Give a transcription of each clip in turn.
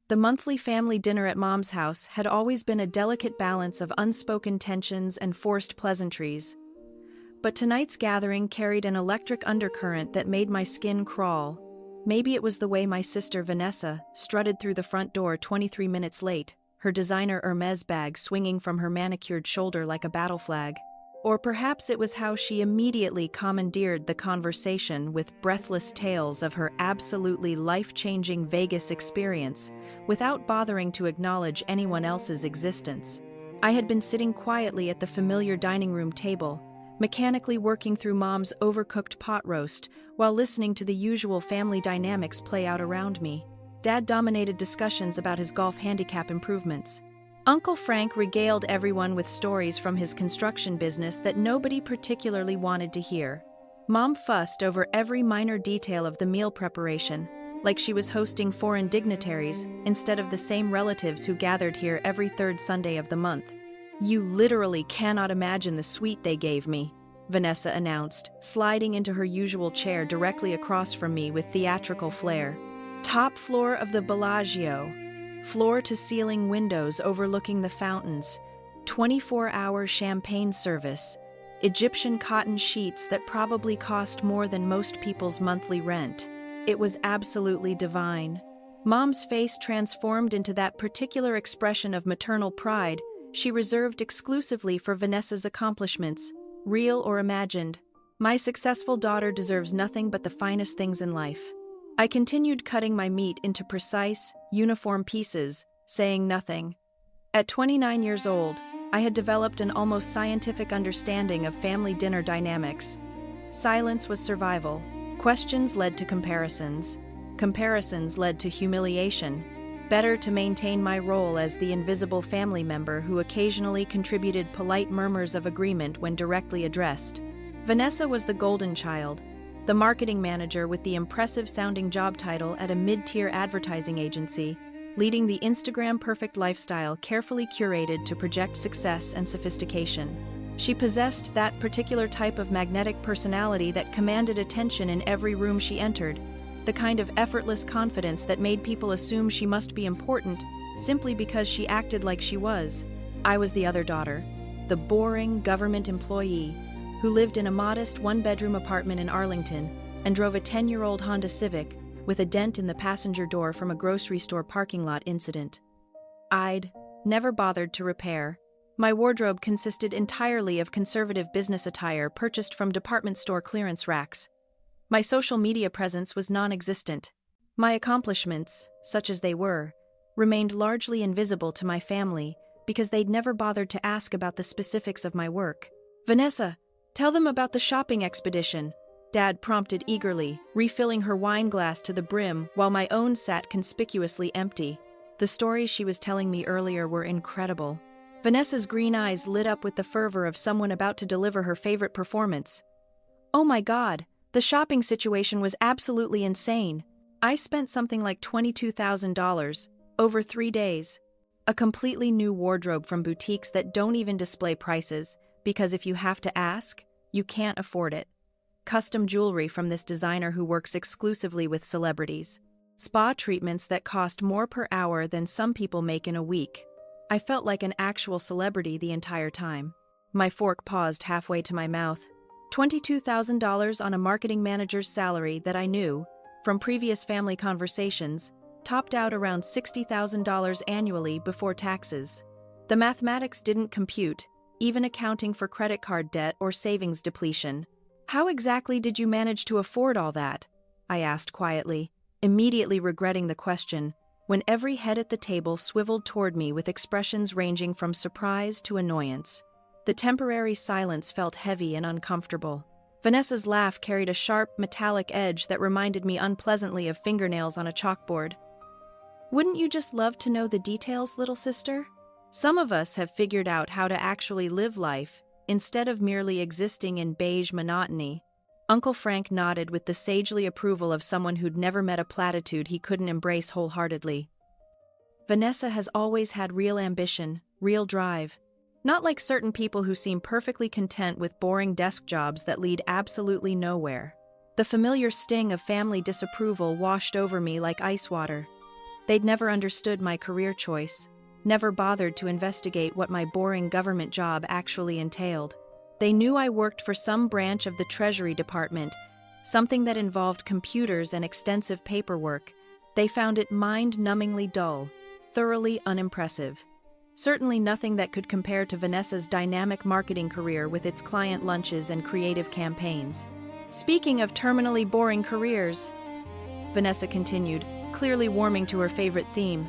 The monthly family dinner at Mom's house had always been a delicate balance of unspoken tensions and forced pleasantries. But tonight's gathering carried an electric undercurrent that made my skin crawl. Maybe it was the way my sister Vanessa strutted through the front door 23 minutes late, her designer Hermes bag swinging from her manicured shoulder like a battle flag. Or perhaps it was how she immediately commandeered the conversation with breathless tales of her absolutely life-changing Vegas experience, without bothering to acknowledge anyone else's existence. I had been sitting quietly at the familiar dining room table, mechanically working through Mom's overcooked pot roast while listening to the usual family dynamics play out around me. Dad dominated discussions about his golf handicap improvements. Uncle Frank regaled everyone with stories from his construction business that nobody particularly wanted to hear. Mom fussed over every minor detail of the meal preparation, like she was hosting foreign dignitaries instead of the same relatives who gathered here every third Sunday of the month. "You literally cannot imagine the suite they gave me," Vanessa announced, sliding into her usual chair directly across from me with theatrical flair. "Top floor of the Bellagio. Floor-to-ceiling windows overlooking the fountains, 24-hour champagne service, Egyptian cotton sheets that probably cost more than most people's monthly rent. It was absolutely divine." Mom's face transformed into that particular expression of maternal pride she reserved exclusively for Vanessa's accomplishments, real or imagined. "My successful daughter deserves nothing but the finest things in life." I continued cutting my meat into precise, uniform pieces, saying nothing. At 29 years old, I had developed an almost scientific understanding of family dinner dynamics. Silence was survival. Questions led to comparisons. Comparisons led to humiliation. Better to maintain my role as the invisible family member who occasionally contributed polite murmurs of agreement when directly addressed. Vanessa was the golden child, the marketing manager with the impressive-sounding job title at a mid-tier advertising agency, leading the Instagram-perfect lifestyle carefully curated to project success and sophistication. She possessed that particular type of magnetic personality that commanded attention in every room she entered, the kind of effortless confidence that made people assume she must be important simply because she acted like she was. I was the other daughter, the boring government employee who lived in a modest one-bedroom apartment in Arlington and drove a 10-year-old Honda Civic with a dent in the passenger door from a grocery store parking lot incident. I'd never bothered to repair. My wardrobe consisted entirely of conservative business attire purchased from department store clearance racks. My social media presence was non-existent. My accomplishments, such as they were, remained largely invisible to my family because they'd never bothered to ask about the specifics of my work. "Vanessa, tell them about the shopping expedition," Dad prompted eagerly, refilling her wine glass to the brim while my own sat conspicuously empty. The stories she was telling me earlier were incredible. Vanessa's green eyes lit up with the fervor of someone about to deliver her favorite performance. "Oh my God, the shopping situation was absolutely insane. I spent something like $22,000 over 3 days. A completely new wardrobe from boutiques that don't even display prices, because if you have to ask, you can't afford it. Custom jewelry from this designer who works exclusively with celebrities. Spa treatments that cost more per hour than some people make in a week. I felt like an actual celebrity the entire time." My fork paused halfway to my mouth. $22,000 on a marketing manager's salary that I knew, from previous family conversations, topped out around $60,000 annually before taxes. The mathematics didn't compute, even accounting for credit card debt or savings depletion. "How exactly did you manage to afford all that?" I asked quietly, immediately regretting the question, when every head at the table swiveled toward me with expressions ranging from surprise to annoyance. The temporary silence felt heavy and uncomfortable. Vanessa's laugh carried a sharp, metallic edge that reminded me unpleasantly of fingernails on a chalkboard. "Wouldn't you just love to know the details, little sister? Some of us have figured out how to actually live life, instead of merely existing in beige monotony." Uncle Frank nodded with the sagely approval of someone who'd never met a platitude he couldn't embrace wholeheartedly. "Vanessa has always had real ambition, real drive. Not like certain people who seem perfectly content with boring desk jobs that lead absolutely nowhere." The familiar sting of family disapproval washed over me like ice water. They'd never understood my career choice, never bothered to investigate what my boring government job actually entailed. They knew I worked for some branch of the Treasury Department, something that involved computers and extensive paperwork. They found it mind-numbingly dull, thoroughly unimpressive. Certainly nothing that could compare to Vanessa's dynamic marketing career with its client lunches and creative campaigns. Speaking of terminally boring careers, Vanessa continued, clearly warming to her favorite theme.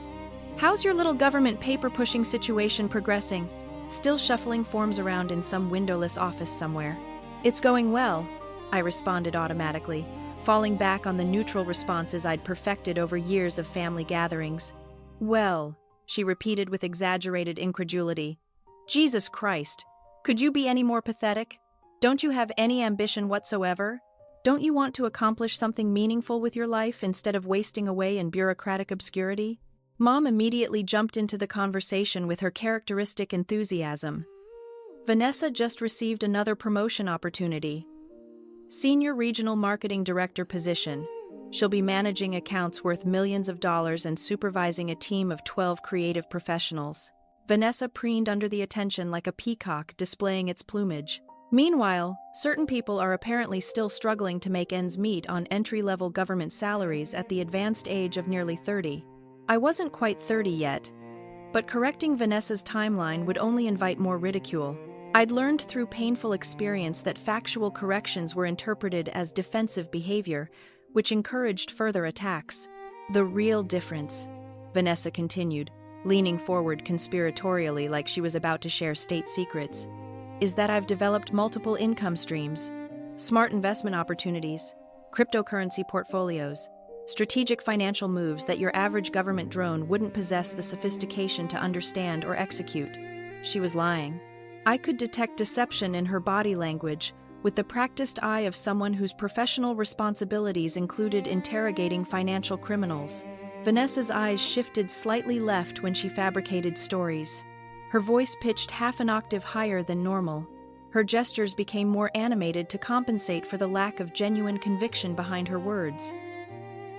How's your little government paper-pushing situation progressing? Still shuffling forms around in some windowless office somewhere. It's going well, I responded automatically, falling back on the neutral responses I'd perfected over years of family gatherings. Well, she repeated with exaggerated incredulity. Jesus Christ, could you be any more pathetic? Don't you have any ambition whatsoever? Don't you want to accomplish something meaningful with your life instead of wasting away in bureaucratic obscurity? Mom immediately jumped into the conversation with her characteristic enthusiasm. Vanessa just received another promotion opportunity. Senior Regional Marketing Director position. She'll be managing accounts worth millions of dollars and supervising a team of 12 creative professionals. Vanessa preened under the attention like a peacock displaying its plumage. Meanwhile, certain people are apparently still struggling to make ends meet on entry-level government salaries at the advanced age of nearly 30. I wasn't quite 30 yet, but correcting Vanessa's timeline would only invite more ridicule. I'd learned through painful experience that factual corrections were interpreted as defensive behavior, which encouraged further attacks. The real difference, Vanessa continued, leaning forward conspiratorially like she was about to share state secrets, is that I've developed multiple income streams, smart investment opportunities, cryptocurrency portfolios, strategic financial moves that your average government drone wouldn't possess the sophistication to understand or execute. She was lying. I could detect deception in her body language, with the practiced eye of someone whose professional responsibilities included interrogating financial criminals. Vanessa's eyes shifted slightly left when she fabricated stories. Her voice pitched half an octave higher than normal. Her gestures became more animated to compensate for the lack of genuine conviction behind her words.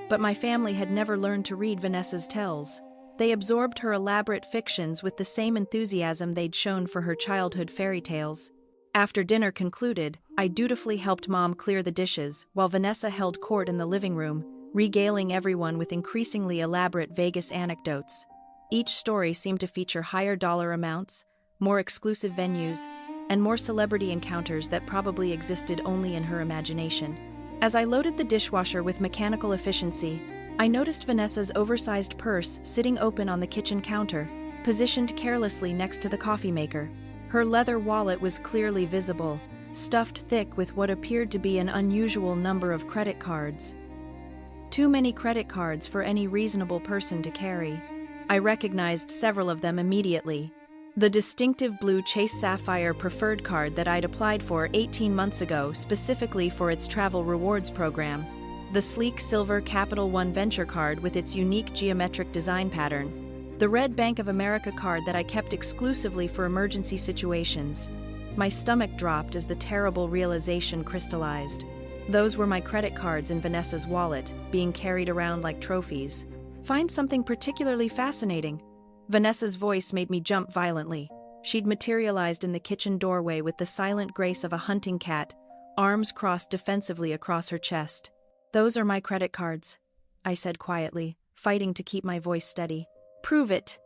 But my family had never learned to read Vanessa's tells. They absorbed her elaborate fictions with the same enthusiasm they'd shown for her childhood fairy tales. After dinner concluded, I dutifully helped Mom clear the dishes, while Vanessa held court in the living room, regaling everyone with increasingly elaborate Vegas anecdotes. Each story seemed to feature higher dollar amounts, more exclusive venues, and more celebrity encounters that probably existed only in her imagination. As I loaded the dishwasher with mechanical efficiency, I noticed Vanessa's oversized purse sitting open on the kitchen counter, positioned carelessly next to the coffee maker. Her leather wallet was clearly visible, stuffed thick with what appeared to be an unusual number of credit cards. Too many credit cards for any reasonable person to carry. I recognized several of them immediately. The distinctive blue Chase Sapphire Preferred card that I'd applied for 18 months ago specifically for its travel rewards program. The sleek silver Capital One Venture card with its unique geometric design pattern. The red Bank of America card that I kept exclusively for emergency situations. My stomach dropped as the terrible realization crystallized. Those were my credit cards in Vanessa's wallet, being carried around like trophies. Find something particularly fascinating. Vanessa's voice made me jump violently. She'd materialized in the kitchen doorway with the silent grace of a hunting cat, arms crossed defensively across her chest. Those are my credit cards, I said quietly, fighting to keep my voice steady. Prove it,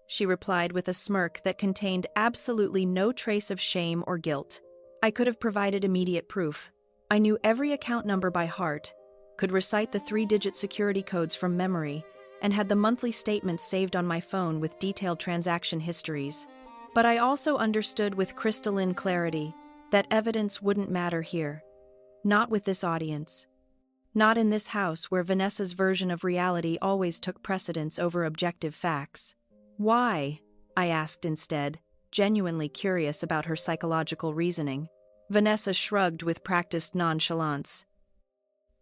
she replied with a smirk that contained absolutely no trace of shame or guilt. I could have provided immediate proof. I knew every account number by heart, could recite the 3-digit security codes from memory, and had the monthly statements saved on my phone with detailed transaction histories. But I also understood with crystalline clarity that evidence wouldn't matter here. Not with this audience. Not in this house where Vanessa's version of reality always took precedence over objective facts. Why? I asked instead, genuinely curious about her psychological reasoning. Vanessa shrugged with practiced nonchalance.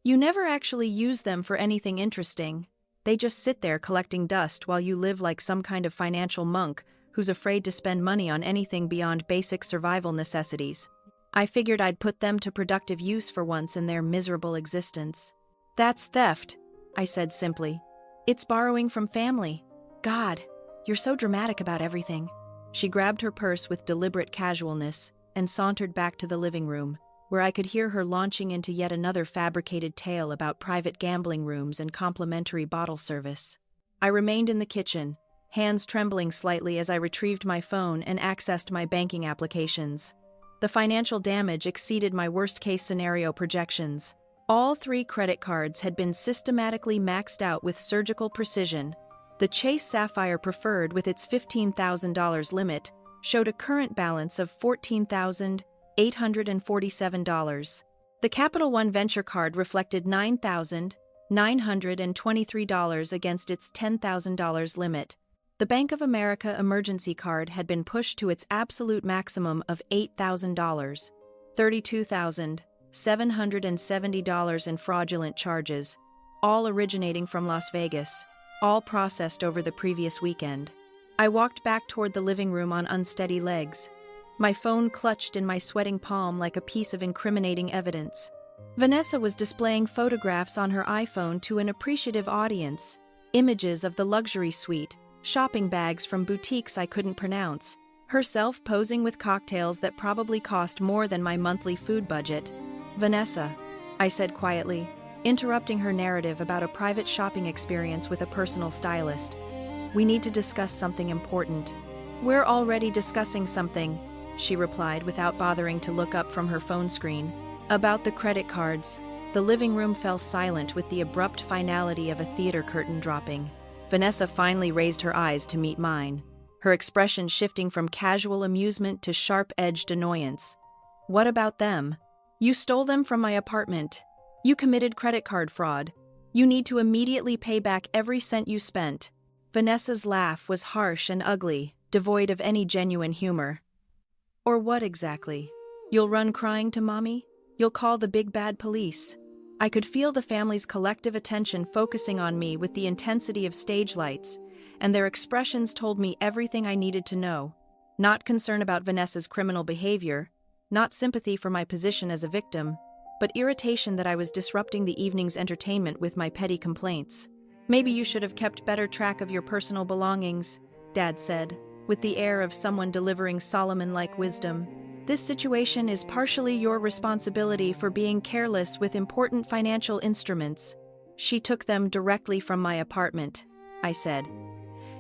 You never actually use them for anything interesting. They just sit there collecting dust while you live like some kind of financial monk who's afraid to spend money on anything beyond basic survival necessities. I figured I'd put them to productive use for once in their miserable existence. That's theft, I said simply. It's borrowing from family. God, you're so dramatic about everything. She grabbed her purse with deliberate casualness and sauntered back to the living room, where I could hear her launching into yet another fabricated tale about private gambling rooms and complimentary bottle service. I remained in the kitchen, hands trembling slightly as I retrieved my phone and accessed my banking applications. The financial damage exceeded my worst-case scenario projections. All 3 credit cards had been systematically maxed out with surgical precision. The Chase Sapphire Preferred, with its $15,000 limit, showed a current balance of $14,847. The Capital One Venture card reflected $9,923 against its $10,000 limit. The Bank of America emergency card had been pushed to its absolute maximum of $8,000, $32,770 in fraudulent charges, all originating from Las Vegas, all processed over the previous weekend. I walked back toward the living room on unsteady legs, my phone clutched in my sweating palm like a piece of incriminating evidence. Vanessa was displaying photographs on her iPhone to an appreciative audience, images of the luxury suite, shopping bags from boutiques I couldn't pronounce, herself posing with cocktails that probably cost more than my monthly food budget. "Vanessa," I said quietly, interrupting her narrative about a private shopping experience with a personal stylist. "We need to discuss something important." "We're already discussing something," she replied without bothering to look up from her phone screen. "About the credit cards." The living room fell silent with the abrupt finality of a theater curtain dropping. Vanessa finally raised her eyes to meet mine, her expression shifting from casual amusement to sharp-edged annoyance. "What about them? You stole them from my apartment. You committed credit card fraud. You need to immediately pay back every cent you spent." Vanessa's laugh was harsh and ugly, devoid of any genuine humor. "Or what exactly? You'll run crying to mommy? You'll call the big bad police?" I could feel the family's collective attention focusing on me with the intensity of stage lights, and their expressions told me everything I needed to know. Not concern about Vanessa's criminal behavior, not sympathy for my position as a victim, but irritation that I was disrupting the evening's entertainment with my petty complaints. "Maybe you should have kept better track of your personal belongings," Dad said, with the air of someone delivering Solomon-like wisdom. "This situation is partially your responsibility for being careless with important financial instruments." "She took them directly from my apartment," I said.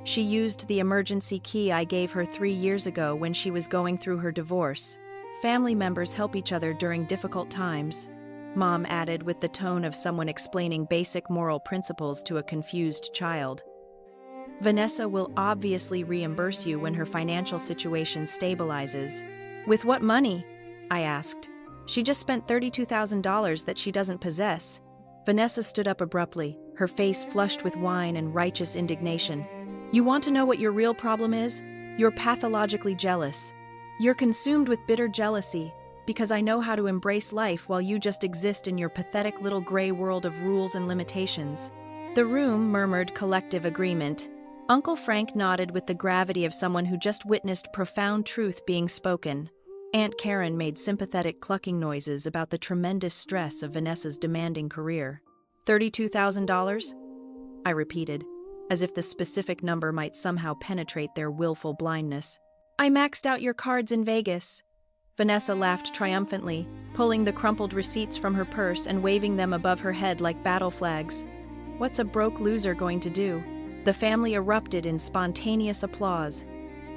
"She used the emergency key I gave her 3 years ago when she was going through her divorce. Family members help each other during difficult times," Mom added with the tone of someone explaining basic moral principles to a confused child. "Vanessa will obviously reimburse you when her financial situation stabilizes." "With what money?" I asked. "She just spent $32,000 that she doesn't possess." Vanessa stood up abruptly, her face flushed with wine and righteous indignation. "You want to know what your real problem is? You're pathologically jealous. You're consumed with bitter jealousy, because I know how to embrace life while you just exist in your pathetic little gray world of rules and limitations." The room murmured collective agreement. Uncle Frank nodded with the gravity of someone who just witnessed profound truth being spoken. Aunt Karen made sympathetic clucking noises about the tremendous stress of Vanessa's demanding career. $32,000? I repeated, as if the specific number might somehow penetrate their willful blindness. "I maxed out your cards in Vegas." Vanessa laughed triumphantly, pulling the crumpled receipts from her purse and waving them above her head like battle flags. "What's a broke loser going to do?" The family erupted in spontaneous applause.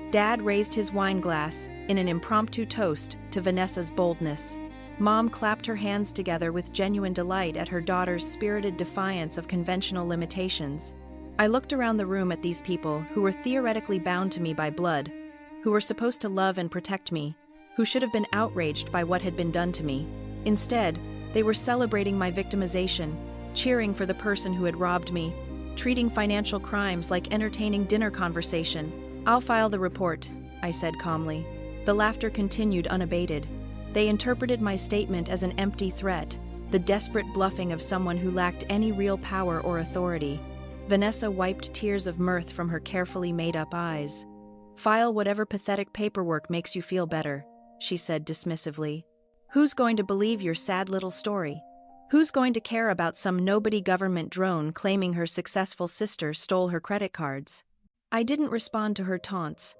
Dad raised his wine glass in an impromptu toast to Vanessa's boldness. Mom clapped her hands together with genuine delight at her daughter's spirited defiance of conventional limitations. I looked around the room at these people who were theoretically bound to me by blood, who were supposed to love and protect me, who should have been outraged by what had been done to me. Instead, they were celebrating my victimization, cheering for the person who had robbed me, treating financial crimes like entertaining dinner conversation. "I'll file the report," I said calmly. The laughter continued unabated. They interpreted my statement as an empty threat, the desperate bluffing of someone who lacked any real power or authority. Vanessa wiped tears of mirth from her carefully made-up eyes. "File whatever pathetic paperwork makes you feel better," she said dismissively. "Who's going to believe your sad little story?" Who's going to care about some nobody government drone claiming her successful sister stole her credit cards? I didn't respond to her taunts.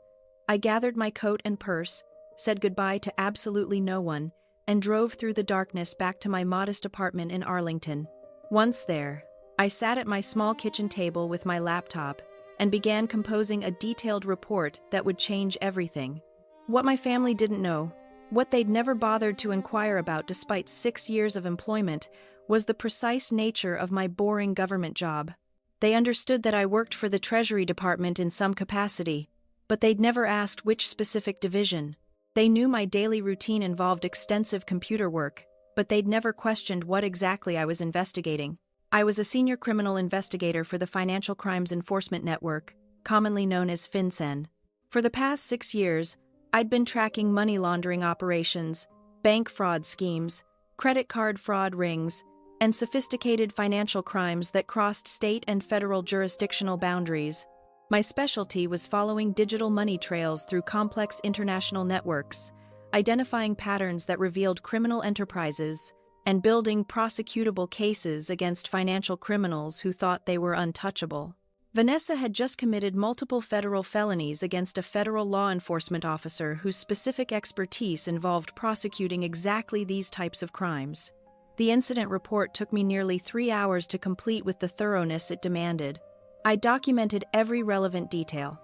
I gathered my coat and purse, said goodbye to absolutely no one, and drove through the darkness back to my modest apartment in Arlington. Once there, I sat at my small kitchen table with my laptop and began composing a detailed report that would change everything. What my family didn't know, what they'd never bothered to inquire about despite 6 years of employment, was the precise nature of my boring government job. They understood that I worked for the Treasury Department in some capacity, but they'd never asked which specific division. They knew my daily routine involved extensive computer work, but they'd never questioned what exactly I was investigating. I was a senior criminal investigator for the Financial Crimes Enforcement Network, commonly known as FinCEN. For the past 6 years, I'd been tracking money laundering operations, bank fraud schemes, credit card fraud rings, and sophisticated financial crimes that crossed state and federal jurisdictional boundaries. My specialty was following digital money trails through complex international networks, identifying patterns that revealed criminal enterprises, and building prosecutable cases against financial criminals who thought they were untouchable. Vanessa had just committed multiple federal felonies against a federal law enforcement officer whose specific expertise involved prosecuting exactly these types of crimes. The incident report took me nearly 3 hours to complete with the thoroughness it demanded. I documented every relevant detail.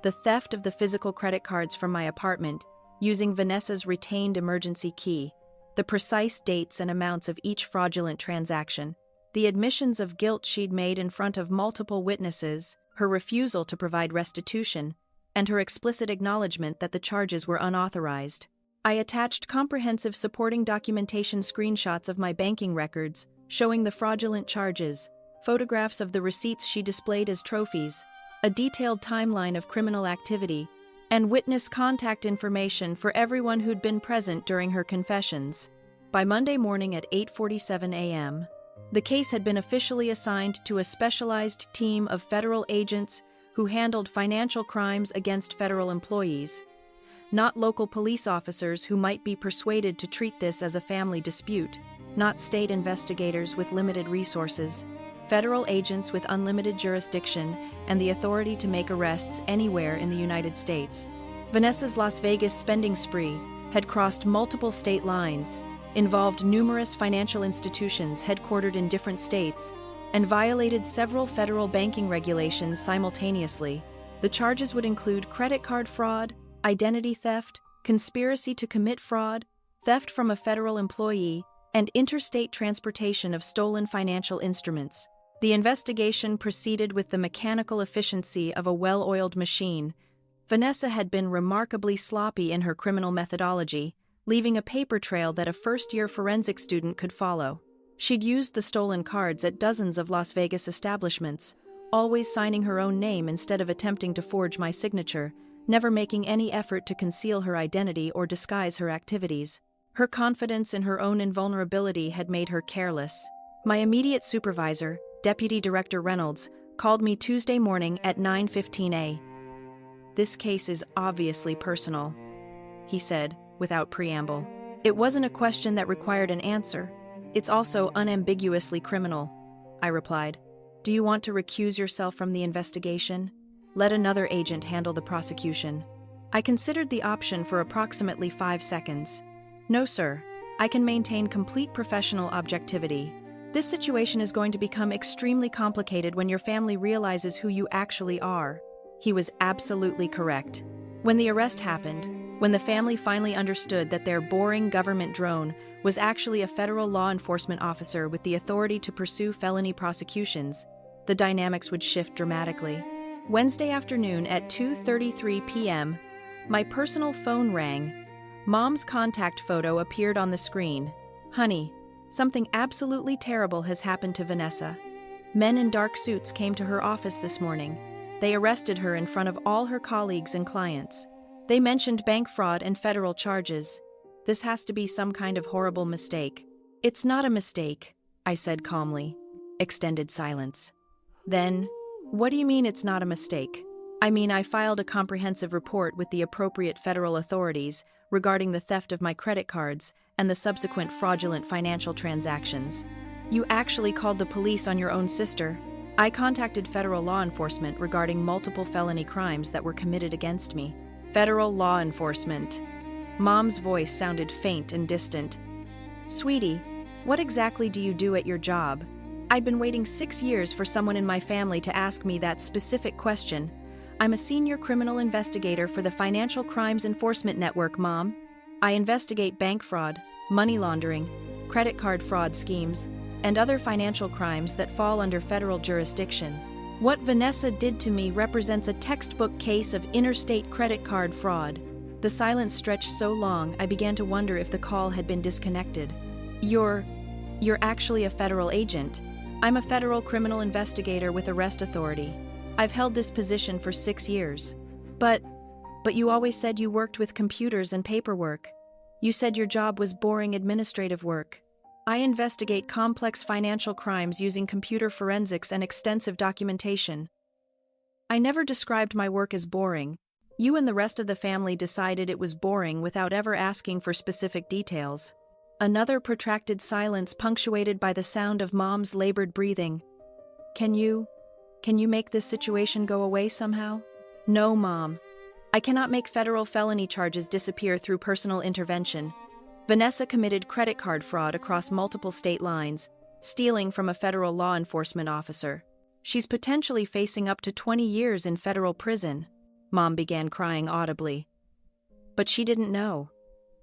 The theft of the physical credit cards from my apartment, using Vanessa's retained emergency key, the precise dates and amounts of each fraudulent transaction, the admissions of guilt she'd made in front of multiple witnesses, her refusal to provide restitution, and her explicit acknowledgement that the charges were unauthorized. I attached comprehensive supporting documentation screenshots of my banking records, showing the fraudulent charges, photographs of the receipts she displayed as trophies, a detailed timeline of criminal activity, and witness contact information for everyone who'd been present during her confessions. By Monday morning at 8:47 a.m., the case had been officially assigned to a specialized team of federal agents who handled financial crimes against federal employees, not local police officers who might be persuaded to treat this as a family dispute, not state investigators with limited resources, federal agents with unlimited jurisdiction and the authority to make arrests anywhere in the United States. Vanessa's Las Vegas spending spree had crossed multiple state lines, involved numerous financial institutions headquartered in different states, and violated several federal banking regulations simultaneously. The charges would include credit card fraud, identity theft, conspiracy to commit fraud, theft from a federal employee, and interstate transportation of stolen financial instruments. The investigation proceeded with the mechanical efficiency of a well-oiled machine. Vanessa had been remarkably sloppy in her criminal methodology, leaving a paper trail that a first-year forensic student could follow. She'd used the stolen cards at dozens of Las Vegas establishments, always signing her own name instead of attempting to forge my signature, never making any effort to conceal her identity or disguise her activities. Her confidence in her own invulnerability had made her careless. My immediate supervisor, Deputy Director Reynolds, called me Tuesday morning at 9:15 a.m. "This case is obviously personal," he said, without preamble. "It wasn't a question that required an answer. It's also unambiguously criminal," I replied. "Do you want to recuse yourself from the investigation? Let another agent handle the prosecution." I considered the option for approximately 5 seconds. "No, sir. I can maintain complete professional objectivity. This situation is going to become extremely complicated when your family realizes who you actually are." He was absolutely correct. When the arrest happened, when the family finally understood that their boring government drone was actually a federal law enforcement officer with the authority to pursue felony prosecutions, the dynamics would shift dramatically. Wednesday afternoon at 2:33 p.m., my personal phone rang. Mom's contact photo appeared on the screen. "Honey, something absolutely terrible has happened to Vanessa. Men in dark suits came to her office this morning. They arrested her in front of all her colleagues and clients. They mentioned bank fraud and federal charges. This has to be some kind of horrible mistake." "It's not a mistake," I said calmly. Extended silence. Then, "What do you mean it's not a mistake?" "I mean, I filed a comprehensive report with the appropriate federal authorities regarding the theft of my credit cards and the subsequent fraudulent financial transactions. You actually called the police on your own sister. I contacted federal law enforcement regarding multiple felony crimes that were committed against me. Federal law enforcement. Mom's voice sounded faint and distant. Sweetie, what exactly do you do at your job? I'd been waiting 6 years for someone in my family to ask me that specific question. I'm a senior criminal investigator for the Financial Crimes Enforcement Network, Mom. I investigate bank fraud, money laundering, credit card fraud schemes, and other financial crimes that fall under federal jurisdiction. What Vanessa did to me represents a textbook case of interstate credit card fraud. The silence stretched so long I began to wonder if the call had been disconnected. You're actually a federal agent. I'm a federal criminal investigator with arrest authority. I've held this position for 6 years. But you always said you worked with computers and paperwork. You said your job was boring administrative work. I investigate complex financial crimes using computer forensics and extensive documentation. I never described my work as boring. You and the rest of the family decided it was boring without ever asking for specific details. Another protracted silence punctuated by the sound of Mom's labored breathing. Can you make this situation go away somehow? No, Mom. I cannot make federal felony charges disappear through personal intervention. Vanessa committed credit card fraud across multiple state lines, stealing from a federal law enforcement officer. She's potentially facing up to 20 years in federal prison. Mom began crying audibly. But she didn't know.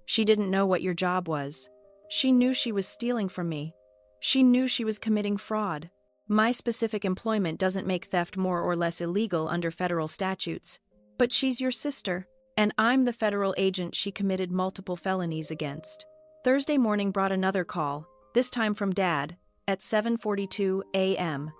She didn't know what your job was. She knew she was stealing from me. She knew she was committing fraud. My specific employment doesn't make theft more or less illegal under federal statutes. But she's your sister, and I'm the federal agent she committed multiple felonies against. Thursday morning brought another call, this time from Dad, at 7:42 a.m.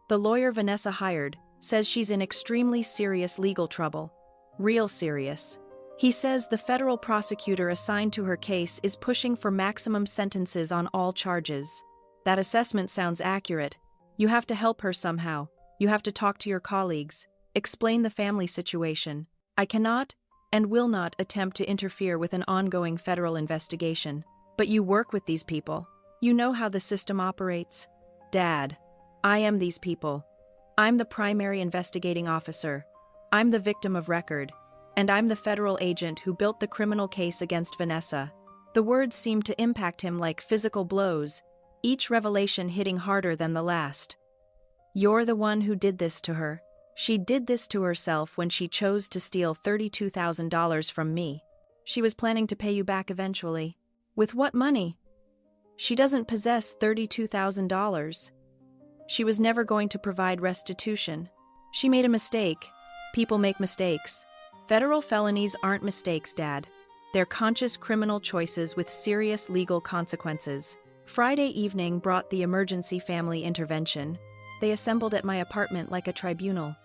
The lawyer Vanessa hired says she's in extremely serious legal trouble. Real serious. He says the federal prosecutor assigned to her case is pushing for maximum sentences on all charges. That assessment sounds accurate. You have to help her somehow. You have to talk to your colleagues. Explain the family situation. I cannot and will not attempt to interfere with an ongoing federal investigation. But you work with these people. You know how the system operates. Dad, I am these people. I'm the primary investigating officer. I'm the victim of record. And I'm the federal agent who built the criminal case against Vanessa. The words seemed to impact him like physical blows, each revelation hitting harder than the last. You're the one who did this to her. She did this to herself when she chose to steal $32,000 from me. She was planning to pay you back eventually. With what money? She doesn't possess $32,000. She was never going to provide restitution. She made a mistake. People make mistakes. Federal felonies aren't mistakes, Dad. They're conscious criminal choices with serious legal consequences. Friday evening brought the emergency family intervention. They assembled at my apartment like a tribunal.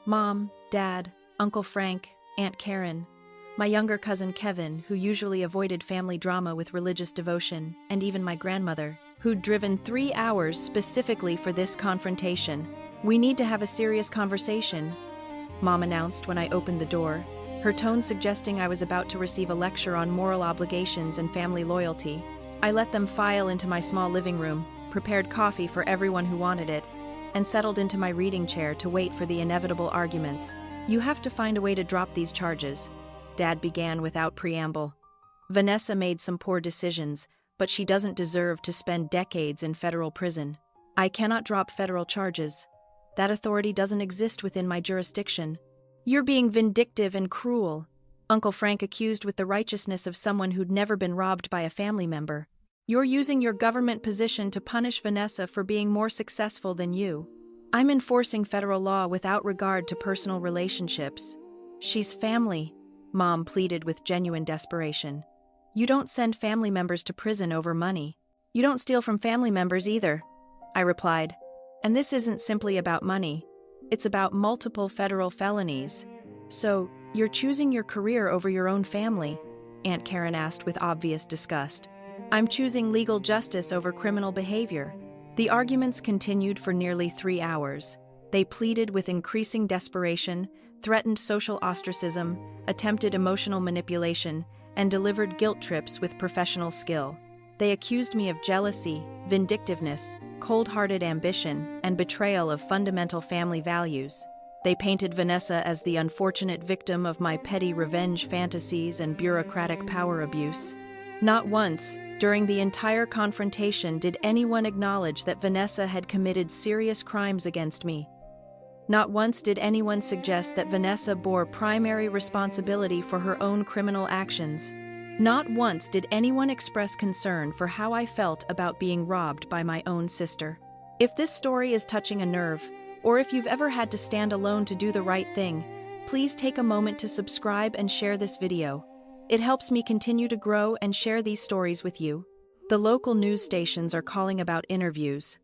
Mom, Dad, Uncle Frank, Aunt Karen, my younger cousin Kevin, who usually avoided family drama with religious devotion, and even my grandmother, who'd driven 3 hours specifically for this confrontation. We need to have a serious conversation, Mom announced when I opened the door, her tone suggesting I was about to receive a lecture on moral obligations and family loyalty. I let them file into my small living room, prepared coffee for everyone who wanted it, and settled into my reading chair to wait for the inevitable arguments. You have to find a way to drop these charges, Dad began without preamble. Vanessa made some poor decisions, but she doesn't deserve to spend decades in federal prison. I cannot drop federal charges. That authority doesn't exist within my jurisdiction. You're being vindictive and cruel, Uncle Frank accused with the righteousness of someone who'd never been robbed by a family member. You're using your government position to punish Vanessa for being more successful than you. I'm enforcing federal law without regard to personal relationships. She's family, Mom pleaded with genuine desperation. You don't send family members to prison over money. You don't steal from family members either, I replied. And this isn't simply about money. It's about multiple federal felonies. So, you're choosing your career over your own family? Aunt Karen asked with obvious disgust. I'm choosing legal justice over criminal behavior. The arguments continued for nearly 3 hours. They pleaded with increasing desperation, threatened social ostracism, attempted emotional manipulation, and delivered guilt trips with professional skill. They accused me of jealousy, vindictiveness, cold-hearted ambition, and betrayal of fundamental family values. They painted Vanessa as the unfortunate victim of my petty revenge fantasies and bureaucratic power abuse. Not once, during the entire confrontation, did anyone acknowledge that Vanessa had committed serious crimes against me. Not once did anyone suggest that Vanessa bore primary responsibility for her own criminal actions. Not once did anyone express concern for how I felt about being robbed by my own sister. If this story is touching a nerve, or if you've ever had to stand alone to do the right thing, please take a moment to subscribe and share this video. It helps me continue to grow and share these stories with you. The local news stations are calling about interviews,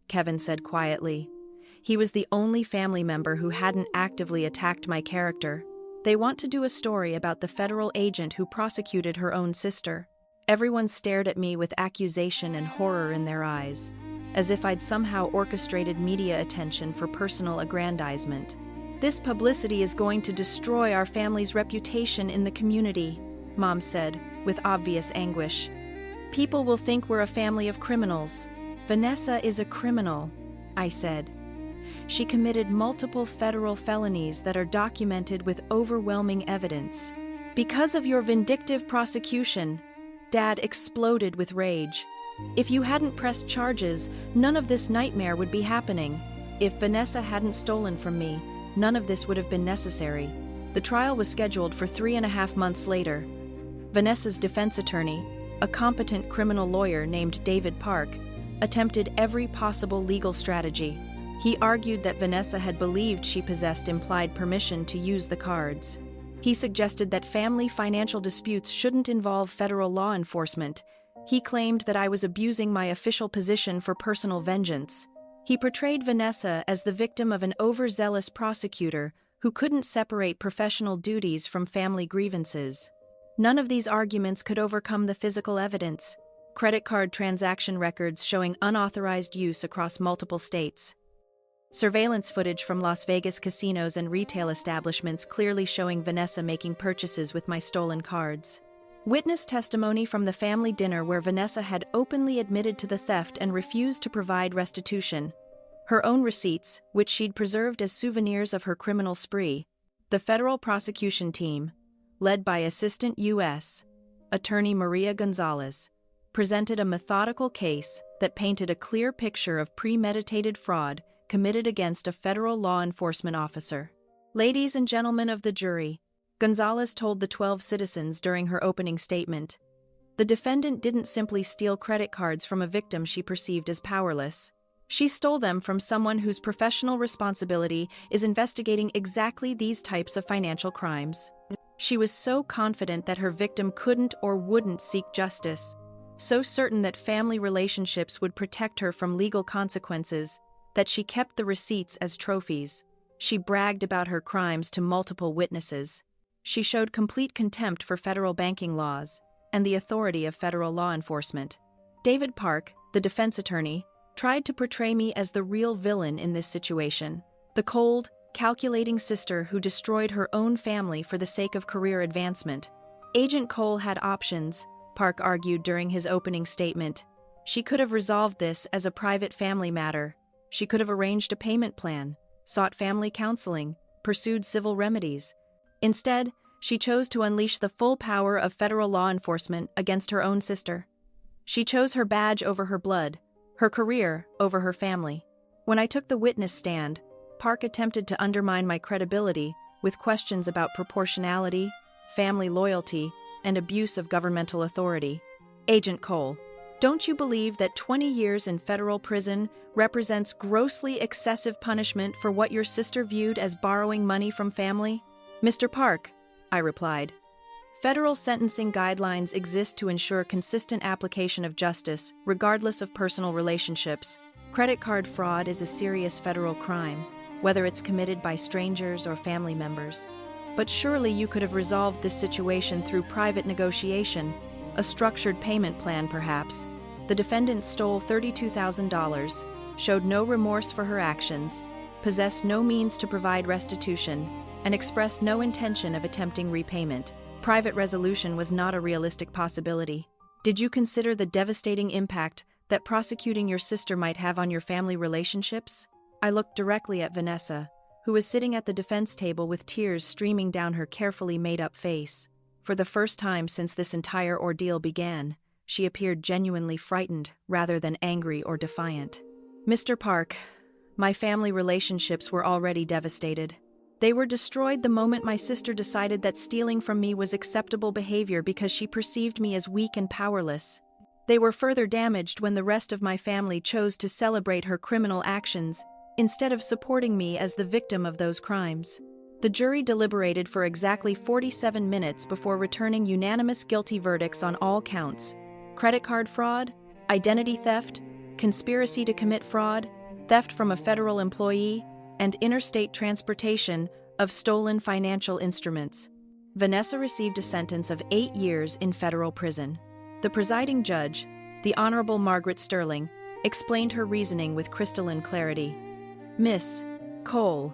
Kevin said quietly. He was the only family member who hadn't actively attacked my character. They want to do a story about the federal agent who prosecuted her own sister. Everyone stared at me with accusation and horror in their eyes, as if I'd somehow orchestrated media attention for personal aggrandizement. This publicity is going to destroy our family's reputation in the community, Mom said, with obvious anguish. People will think we're a family of criminals. Vanessa is a criminal, I said. She committed multiple federal felonies that are documented with overwhelming evidence. Because of your vindictive prosecution, Dad exploded with rage. If you hadn't pressed charges, none of this nightmare would be happening. If Vanessa hadn't stolen from me, none of this would have been necessary. The trial was scheduled for 3.5 months later. Vanessa's defense attorney, a competent criminal lawyer named David Park, attempted every possible legal strategy. He argued that Vanessa had believed she possessed implied permission to use the cards. He suggested that family financial disputes shouldn't involve federal law enforcement. He claimed that I was abusing my official position for personal vengeance. He portrayed Vanessa as the victim of an overzealous prosecutor who couldn't separate professional duties from family grievances. None of these arguments could overcome the physical evidence: credit card transaction records showing unauthorized use across multiple states. Surveillance footage from Las Vegas casinos and retail establishments clearly showing Vanessa making purchases with my stolen cards. Witness testimony from the family dinner where Vanessa had openly admitted to the theft and refused to provide restitution. Her own receipts, which she'd preserved as souvenirs of her criminal spree. The federal prosecution team, led by Assistant U.S. Attorney Maria Gonzalez, presented a methodical case that painted a clear picture of premeditated fraud committed against a federal law enforcement officer. Ladies and gentlemen of the jury, Gonzalez told the 12 citizens during her opening statement, the defendant didn't simply steal credit cards from a victim she perceived as powerless. She stole them from someone whose professional responsibility is investigating exactly these types of financial crimes. She was so confident that her victim couldn't or wouldn't seek justice, so certain that family relationships would protect her from legal consequences, that she kept the receipts as trophies. She bragged about her crimes to multiple witnesses. She showed complete contempt for federal banking laws and the authority of federal law enforcement. David Park, the defense attorney, tried to portray me as the real villain in this situation, the cold, calculating sister who destroyed her own family for the sake of career advancement. Agent Cole had options, Park argued during his opening statement. She could have resolved this as a private family matter. She could have arranged a payment plan, sought family counseling, pursued civil remedies. Instead, she chose to unleash the full power of federal law enforcement against her own sister. She chose her badge over her blood, her career over her family. When I took the witness stand, Park attempted to undermine my credibility with questions about proportionality, family loyalty, and abuse of governmental authority. Agent Cole, don't you believe that 20 years in federal prison represents grossly excessive punishment for what your sister viewed as borrowing money from family? Mr. Park, I replied, federal sentencing guidelines exist to ensure consistent application of justice, regardless of personal relationships. Credit card fraud is a serious federal crime, whether it's committed by strangers or family members. But surely you could have resolved this situation through private negotiation, a structured payment plan perhaps. The defendant stole $32,000, showed no remorse for her actions, possessed no means to provide restitution, and expressed no intention of attempting repayment. Private resolution was not a realistic possibility. Did you consider the devastating impact that prosecuting your sister might have on your family relationships? I looked directly at Vanessa, who was sitting at the defense table with tears streaming down her carefully made-up face. For the first time since this entire ordeal began, she appeared genuinely frightened rather than angry or defiant. Mr. Park, my family relationships were already devastated. They were destroyed the moment my sister decided that stealing from me was acceptable behavior because she perceived me as weak and powerless. They were further damaged when the rest of my family chose to celebrate her criminal actions instead of supporting me as the victim of those crimes. The jury deliberated for exactly 47 minutes before returning unanimous guilty verdicts on all counts: credit card fraud, identity theft, conspiracy to commit fraud, theft from a federal employee, and interstate transportation of stolen financial instruments. Vanessa received a sentence of 8 years in federal prison. The presiding judge, the Honorable Margaret Sterling, explained her reasoning with crystalline clarity. Miss Cole,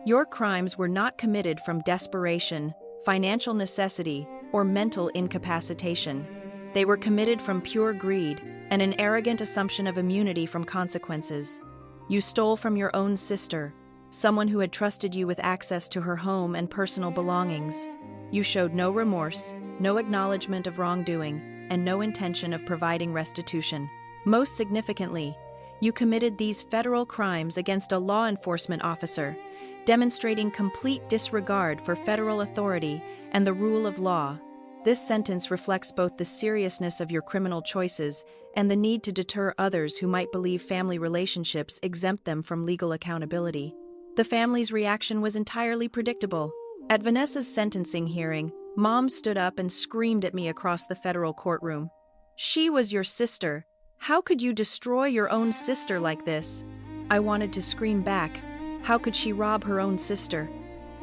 your crimes were not committed from desperation, financial necessity, or mental incapacitation. They were committed from pure greed and an arrogant assumption of immunity from consequences. You stole from your own sister, someone who had trusted you with access to her home and personal belongings. You showed no remorse, no acknowledgement of wrongdoing, and no intention of providing restitution. Most significantly, you committed these federal crimes against a law enforcement officer, demonstrating complete disregard for federal authority and the rule of law. This sentence reflects both the seriousness of your criminal choices and the need to deter others who might believe family relationships exempt them from legal accountability. The family's reaction was entirely predictable. At Vanessa's sentencing hearing, Mom stood up and screamed at me across the federal courtroom. She was your sister. How could you destroy your own sister like this? I wanted to scream back. How could she rob her own sister?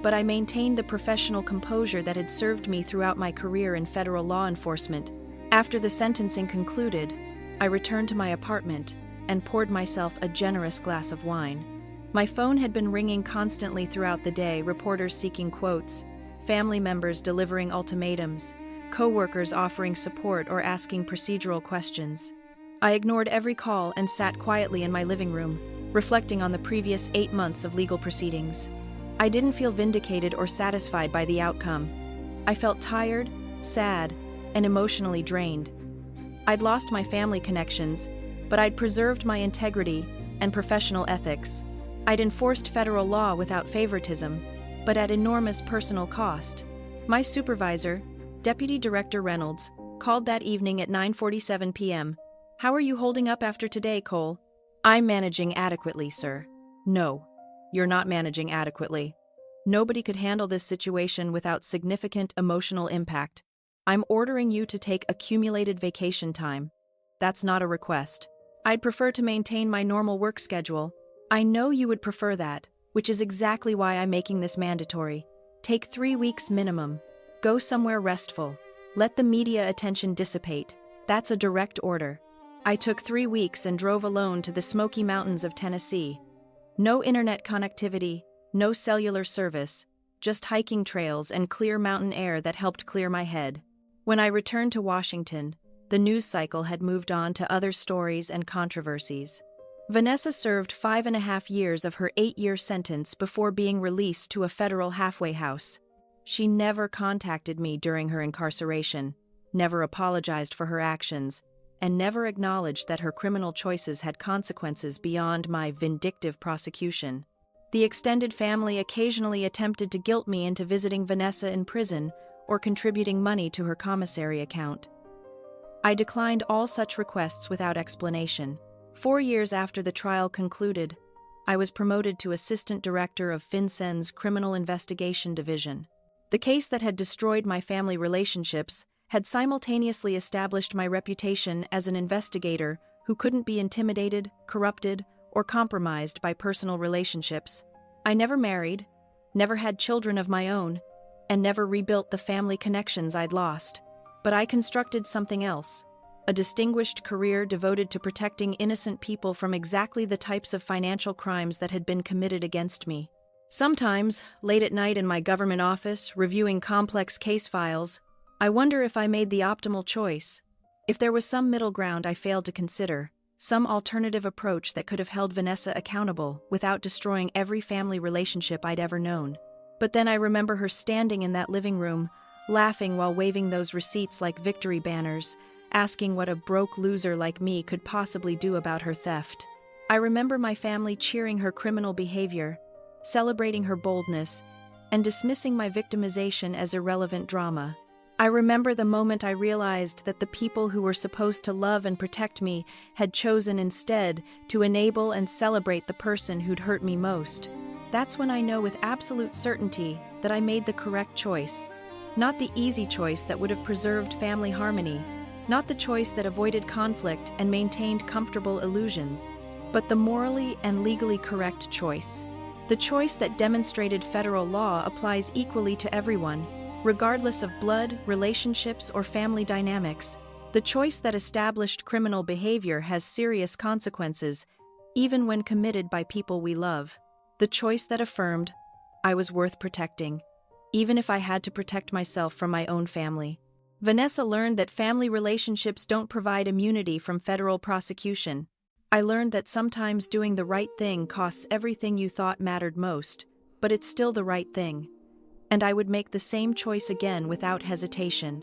But I maintained the professional composure that had served me throughout my career in federal law enforcement. After the sentencing concluded, I returned to my apartment and poured myself a generous glass of wine. My phone had been ringing constantly throughout the day, reporters seeking quotes, family members delivering ultimatums, co-workers offering support or asking procedural questions. I ignored every call and sat quietly in my living room, reflecting on the previous 8 months of legal proceedings. I didn't feel vindicated or satisfied by the outcome. I felt tired, sad, and emotionally drained. I'd lost my family connections, but I'd preserved my integrity and professional ethics. I'd enforced federal law without favoritism, but at enormous personal cost. My supervisor, Deputy Director Reynolds, called that evening at 9:47 p.m. "How are you holding up after today, Cole?" "I'm managing adequately, sir." "No, you're not managing adequately. Nobody could handle this situation without significant emotional impact. I'm ordering you to take accumulated vacation time. That's not a request. I'd prefer to maintain my normal work schedule. I know you would prefer that, which is exactly why I'm making this mandatory. Take 3 weeks minimum. Go somewhere restful. Let the media attention dissipate. That's a direct order." I took 3 weeks and drove alone to the Smoky Mountains of Tennessee. No internet connectivity, no cellular service, just hiking trails and clear mountain air that helped clear my head. When I returned to Washington, the news cycle had moved on to other stories and controversies. Vanessa served 5.5 years of her 8-year sentence before being released to a federal halfway house. She never contacted me during her incarceration, never apologized for her actions, and never acknowledged that her criminal choices had consequences beyond my vindictive prosecution. The extended family occasionally attempted to guilt me into visiting Vanessa in prison or contributing money to her commissary account. I declined all such requests without explanation. 4 years after the trial concluded, I was promoted to Assistant Director of FinCEN's Criminal Investigation Division. The case that had destroyed my family relationships had simultaneously established my reputation as an investigator who couldn't be intimidated, corrupted, or compromised by personal relationships. I never married, never had children of my own, and never rebuilt the family connections I'd lost. But I constructed something else. A distinguished career devoted to protecting innocent people from exactly the types of financial crimes that had been committed against me. Sometimes, late at night in my government office, reviewing complex case files, I wonder if I made the optimal choice. If there was some middle ground I failed to consider, some alternative approach that could have held Vanessa accountable without destroying every family relationship I'd ever known. But then I remember her standing in that living room, laughing while waving those receipts like victory banners, asking what a broke loser like me could possibly do about her theft. I remember my family cheering her criminal behavior, celebrating her boldness, and dismissing my victimization as irrelevant drama. I remember the moment I realized that the people who were supposed to love and protect me had chosen instead to enable and celebrate the person who'd hurt me most. That's when I know with absolute certainty that I made the correct choice. Not the easy choice that would have preserved family harmony, not the choice that avoided conflict and maintained comfortable illusions, but the morally and legally correct choice. The choice that demonstrated federal law applies equally to everyone, regardless of blood, relationships, or family dynamics. The choice that established criminal behavior has serious consequences, even when committed by people we love. The choice that affirmed, I was worth protecting, even if I had to protect myself from my own family. Vanessa learned that family relationships don't provide immunity from federal prosecution. I learned that sometimes doing the right thing costs everything you thought mattered most, but it's still the right thing. And I would make the same choice again without hesitation.